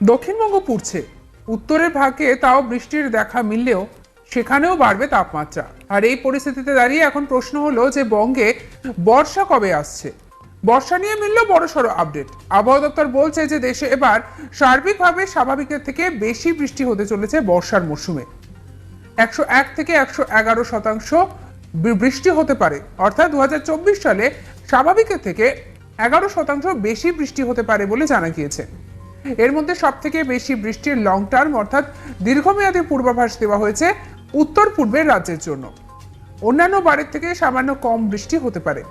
দক্ষিণবঙ্গ পুড়ছে, উত্তরের ভাগে তাও বৃষ্টির দেখা মিললেও সেখানেও বাড়বে তাপমাত্রা। আর এই পরিস্থিতিতে দাঁড়িয়ে এখন প্রশ্ন হলো যে বঙ্গে বর্ষা কবে আসছে। বর্ষা নিয়ে মিলল বড়সড় আপডেট। আবহাওয়া দপ্তর বলছে যে দেশে এবার সার্বিকভাবে স্বাভাবিকের থেকে বেশি বৃষ্টি হতে চলেছে বর্ষার মরশুমে। 101 থেকে 111% বৃষ্টি হতে পারে, অর্থাৎ 2024 সালে স্বাভাবিকের থেকে 11% বেশি বৃষ্টি হতে পারে বলে জানা গিয়েছে। এর মধ্যে সব থেকে বেশি বৃষ্টির লং টার্ম অর্থাৎ দীর্ঘমেয়াদী পূর্বাভাস দেওয়া হয়েছে উত্তর পূর্বের রাজ্যের জন্য। অন্যান্য বারের থেকে সামান্য কম বৃষ্টি হতে পারে।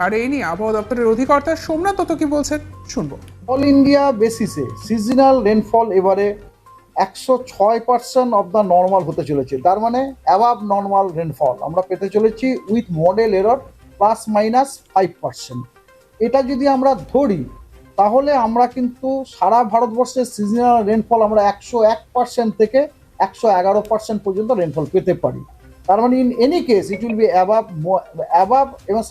আর এই নিয়ে আবহাওয়া দপ্তরের অধিকর্তা সোমনাথ দত্ত কি বলছেন শুনবো। অল ইন্ডিয়া বেসিসে সিজনাল রেনফল এবারে 106% অফ দ্য নর্মাল হতে চলেছে। তার মানে অ্যাবাভ নর্মাল রেনফল আমরা পেতে চলেছি উইথ মডেল এরর ±5%। এটা যদি আমরা ধরি তাহলে আমরা কিন্তু সারা ভারতবর্ষের সিজনাল রেনফল আমরা 101% থেকে 111% পর্যন্ত রেনফল পেতে পারি। তার মানে in any case it will be above এবং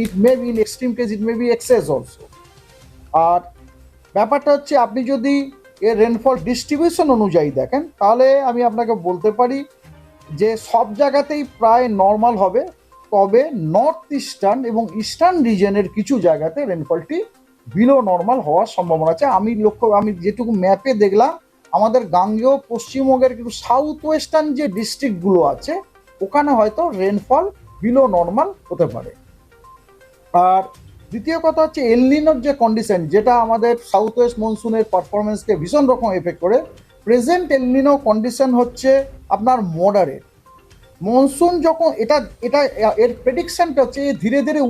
it may be in extreme case it may be excess also. আর ব্যাপারটা হচ্ছে আপনি যদি এর রেনফল ডিস্ট্রিবিউশন অনুযায়ী দেখেন তাহলে আমি আপনাকে বলতে পারি যে সব জায়গাতেই প্রায় নর্মাল হবে, তবে নর্থ ইস্টার্ন এবং ইস্টার্ন রিজনের কিছু জায়গাতে রেনফলটি বিলো নর্মাল হওয়ার সম্ভাবনা আছে। আমি যেটুকু ম্যাপে দেখলাম আমাদের গাঙ্গেয় পশ্চিমবঙ্গের কিন্তু সাউথ ওয়েস্টার্ন যে ডিস্ট্রিক্টগুলো আছে ওখানে হয়তো রেনফল বিলো নর্মাল হতে পারে। আর দ্বিতীয় কথা হচ্ছে এলনিনোর যে কন্ডিশন, যেটা আমাদের সাউথ ওয়েস্ট মনসুনের পারফরমেন্সকে ভীষণ রকম এফেক্ট করে। প্রেজেন্ট এলনিনো কন্ডিশন হচ্ছে আপনার মডারেট। মনসুন যখন এটা এটা এর প্রেডিকশনটা হচ্ছে ধীরে ধীরে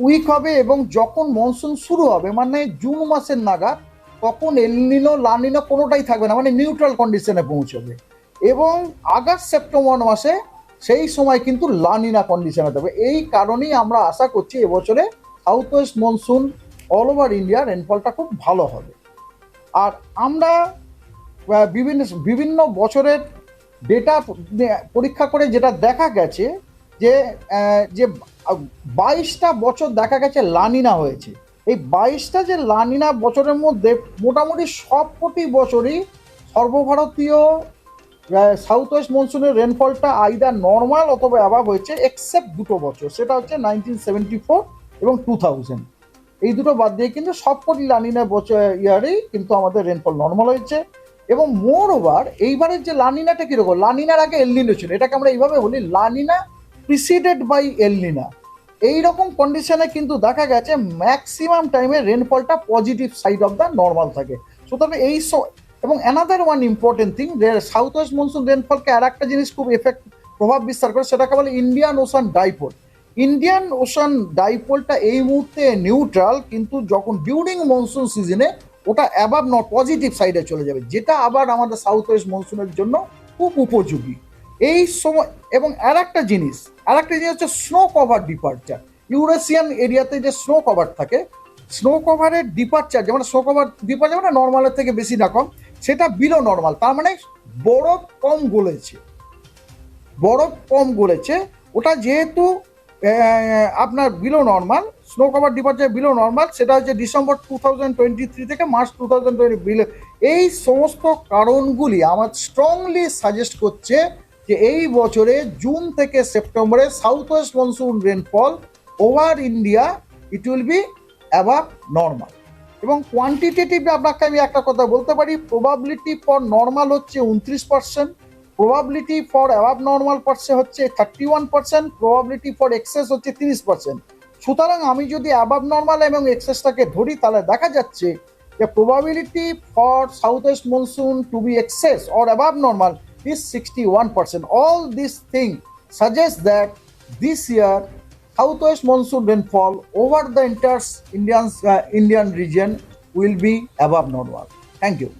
উইক হবে এবং যখন মনসুন শুরু হবে মানে জুন মাসের নাগাদ, তখন এলনিনো লানিনো কোনোটাই থাকবে না, মানে নিউট্রাল কন্ডিশনে পৌঁছবে। এবং আগস্ট সেপ্টেম্বর মাসে সেই সময় কিন্তু লানিনা কন্ডিশনে থাকবে। এই কারণেই আমরা আশা করছি এবছরে south west monsoon all over India রেনফলটা খুব ভালো হবে। আর আমরা বিভিন্ন বিভিন্ন বছরের ডেটা পরীক্ষা করে যেটা দেখা গেছে যে যে 22টা বছর দেখা গেছে লানিনা হয়েছে। এই 22টা যে লানিনা বছরের মধ্যে মোটামুটি সবকটি বছরই সর্বভারতীয় সাউথ ওয়েস্ট মনসুনের রেনফলটা আইদার নর্মাল অথবা অ্যাভাব হয়েছে, এক্সেপ্ট দুটো বছর, সেটা হচ্ছে 1974 এবং 2000। এই দুটো বাদ দিয়ে কিন্তু সবকটি লানিনা বছর ইয়ারেই কিন্তু আমাদের রেনফল নর্মাল হয়েছে। এবং মোর ওভার এইবারের যে লানিনাটা কিরকম, লানিনার আগে এলনিনো ছিল, এটাকে আমরা এইভাবে বলি লানিনা প্রিসিডেড বাই এলনিনা। এইরকম কন্ডিশনে কিন্তু দেখা গেছে ম্যাক্সিমাম টাইমে রেনফলটা positive side of the normal থাকে। সুতরাং এবং another one important thing, south west monsoon রেনফলকে আর একটা জিনিস খুব প্রভাব বিস্তার করে, সেটাকে বলে Indian ocean dipole. Indian ocean ডাইপোলটা এই মুহূর্তে নিউট্রাল, কিন্তু যখন ডিউরিং মনসুন সিজনে ওটা অ্যাবাভ নট পজিটিভ সাইডে চলে যাবে, যেটা আবার আমাদের সাউথ ওয়েস্ট মনসুনের জন্য খুব উপযোগী এই সময়। এবং আর একটা জিনিস হচ্ছে স্নো কভার ডিপার্চার। ইউরেশিয়ান এরিয়াতে যে স্নো কভার থাকে, স্নো কভারের ডিপার্চার, যেমন স্নো কভার ডিপার্চার মানে নর্মালের থেকে বেশি না কম, সেটা বিলো নর্মাল। তার মানে বরফ কম গলেছে। ওটা যেহেতু আপনার below normal, snow cover departure below normal, সেটা হচ্ছে ডিসেম্বর 2023 থেকে মার্চ 2020 বিলো। এই সমস্ত কারণগুলি আমার স্ট্রংলি সাজেস্ট করছে যে এই বছরে জুন থেকে সেপ্টেম্বরে south west monsoon rainfall over India it will be above normal. এবং কোয়ান্টিটেটিভলি আপনাকে আমি একটা কথা বলতে পারি, প্রবাবিলিটি ফর নর্মাল হচ্ছে 29%, প্রবাবিলিটি ফর অ্যাবাভ নর্মাল হচ্ছে 31%, প্রবাবিলিটি ফর এক্সেস হচ্ছে 30%। সুতরাং আমি যদি অ্যাবাভ নর্মাল এবং এক্সেসটাকে ধরি তাহলে দেখা যাচ্ছে যে probability for south west monsoon to be excess or above normal is 61%. All these things suggest that this year southwest monsoon rainfall over the entire Indian region will be above normal. Thank you.